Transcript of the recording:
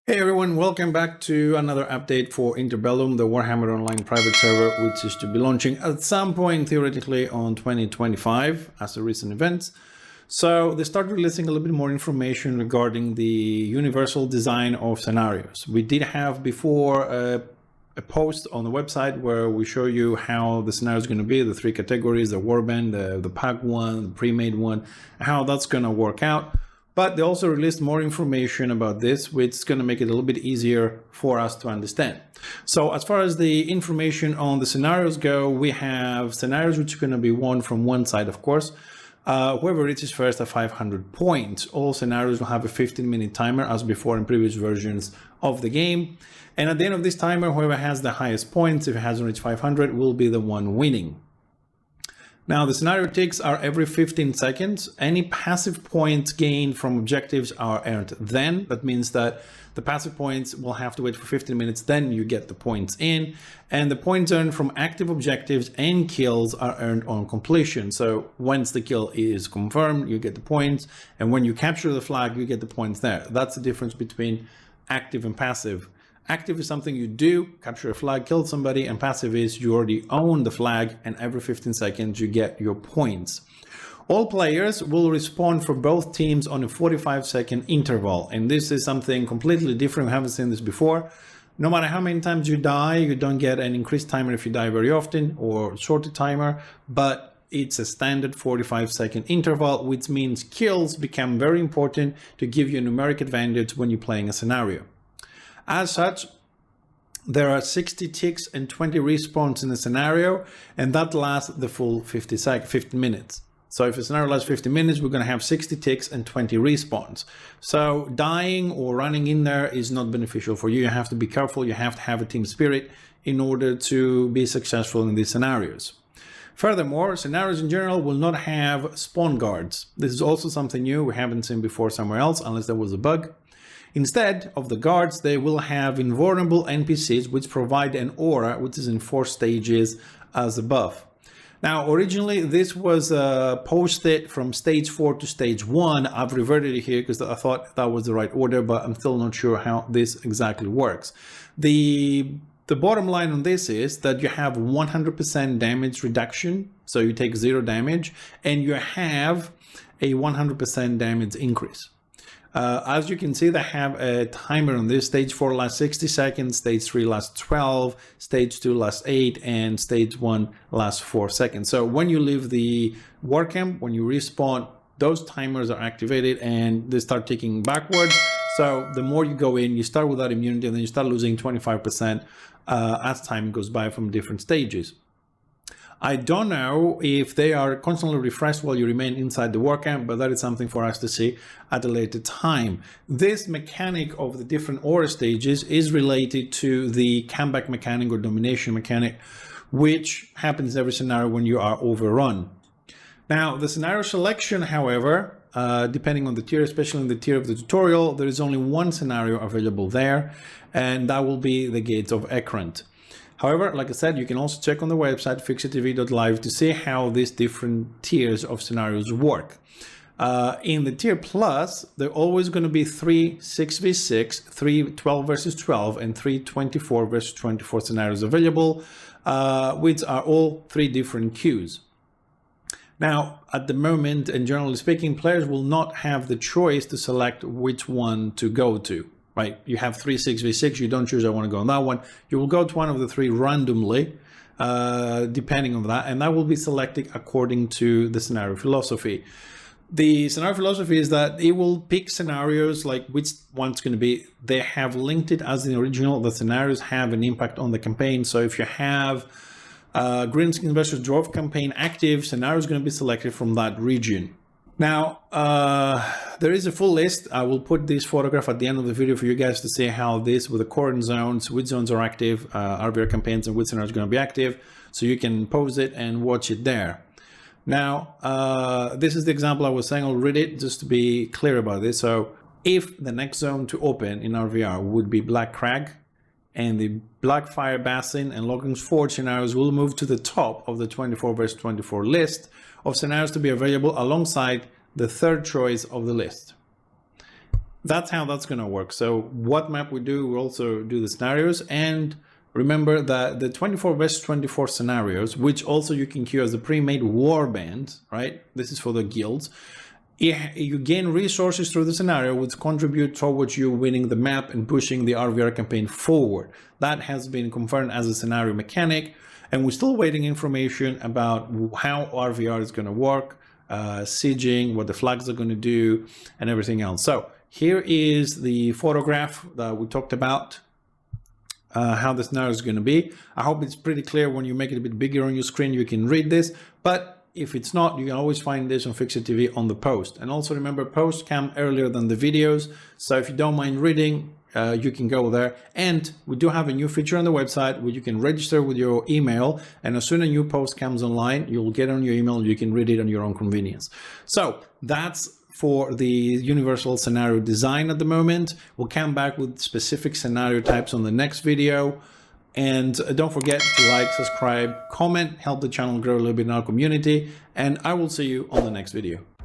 Hey everyone, welcome back to another update for Interbellum, the Warhammer Online private server, which is to be launching at some point theoretically on 2025 as a recent event. So they started releasing a little bit more information regarding the universal design of scenarios. We did have before a post on the website where we show you how the scenario is going to be, the three categories, the warband, the pack one, the pre-made one, how that's going to work out. But they also released more information about this, which is going to make it a little bit easier for us to understand. So as far as the information on the scenarios go, we have scenarios which are going to be won from one side, of course. Whoever reaches first at 500 points. All scenarios will have a 15-minute timer as before in previous versions of the game. And at the end of this timer, whoever has the highest points, if it hasn't reached 500, will be the one winning. Now, the scenario ticks are every 15 seconds. Any passive points gained from objectives are earned then. That means that the passive points will have to wait for 15 minutes, then you get the points in. And the points earned from active objectives and kills are earned on completion. So once the kill is confirmed, you get the points. And when you capture the flag, you get the points there. That's the difference between active and passive. Active is something you do, capture a flag, kill somebody, and passive is you already own the flag, and every 15 seconds you get your points. All players will respawn for both teams on a 45-second interval, and this is something completely different. We haven't seen this before. No matter how many times you die, you don't get an increased timer if you die very often, or shorter timer, but it's a standard 45-second interval, which means kills become very important to give you a numeric advantage when you're playing a scenario. As such, there are 60 ticks and 20 respawns in the scenario, and that lasts the full 15 minutes. So if a scenario lasts 50 minutes, we're going to have 60 ticks and 20 respawns. So dying or running in there is not beneficial for you. You have to be careful. You have to have a team spirit in order to be successful in these scenarios. Furthermore, scenarios in general will not have spawn guards. This is also something new we haven't seen before somewhere else, unless there was a bug. Instead of the guards, they will have invulnerable NPCs which provide an aura, which is in 4 stages as above. Now, originally this was posted from stage 4 to stage 1. I've reverted it here because I thought that was the right order, but I'm still not sure how this exactly works. The bottom line on this is that you have 100% damage reduction, so you take 0 damage, and you have a 100% damage increase. As you can see, they have a timer on this. Stage 4 lasts 60 seconds, stage 3 lasts 12, stage 2 lasts 8, and stage 1 lasts 4 seconds. So when you leave the war camp, when you respawn, those timers are activated and they start ticking backwards. So the more you go in, you start without immunity, and then you start losing 25% as time goes by from different stages. I don't know if they are constantly refreshed while you remain inside the war camp, but that is something for us to see at a later time. This mechanic of the different aura stages is related to the comeback mechanic or domination mechanic, which happens every scenario when you are overrun. Now, the scenario selection, however, depending on the tier, especially in the tier of the tutorial, there is only one scenario available there, and that will be the Gates of Ekrant. However, like I said, you can also check on the website fixitv.live to see how these different tiers of scenarios work. In the tier plus, there are always going to be 3 6v6, 3 12 versus 12, and 3 24 versus 24 scenarios available, which are all 3 different queues. Now, at the moment, and generally speaking, players will not have the choice to select which one to go to. Right, you have 3 6v6, you don't choose I want to go on that one. You will go to one of the 3 randomly, depending on that, and that will be selected according to the scenario philosophy. The scenario philosophy is that it will pick scenarios like which one's going to be. They have linked it as the original. The scenarios have an impact on the campaign. So if you have Greenskin versus Dwarf campaign active, scenario is going to be selected from that region. Now, there is a full list. I will put this photograph at the end of the video for you guys to see how this with the current zones, which zones are active, RVR campaigns, and which scenarios are going to be active. So you can pause it and watch it there. Now, this is the example I was saying. I'll read it just to be clear about this. So if the next zone to open in RVR would be Black Crag, and the Blackfire Basin and Logan's Forge scenarios will move to the top of the 24 vs 24 list of scenarios to be available alongside the third choice of the list. that's how that's going to work. So what map we do, we also do the scenarios. And remember that the 24 vs 24 scenarios, which also you can queue as a pre-made warband, right? This is for the guilds. You gain resources through the scenario, which contribute towards you winning the map and pushing the RVR campaign forward. That has been confirmed as a scenario mechanic, and we're still waiting information about how RVR is going to work, sieging, what the flags are going to do, and everything else. So here is the photograph that we talked about, how the scenario is going to be. I hope it's pretty clear. When you make it a bit bigger on your screen, you can read this, but if it's not, you can always find this on Fixit TV on the post. And also remember, posts come earlier than the videos. So if you don't mind reading, you can go there. And we do have a new feature on the website where you can register with your email. And as soon as a new post comes online, you'll get on your email. You can read it on your own convenience. So that's for the universal scenario design at the moment. We'll come back with specific scenario types on the next video. And don't forget to like, subscribe, comment, help the channel grow a little bit in our community. And I will see you on the next video.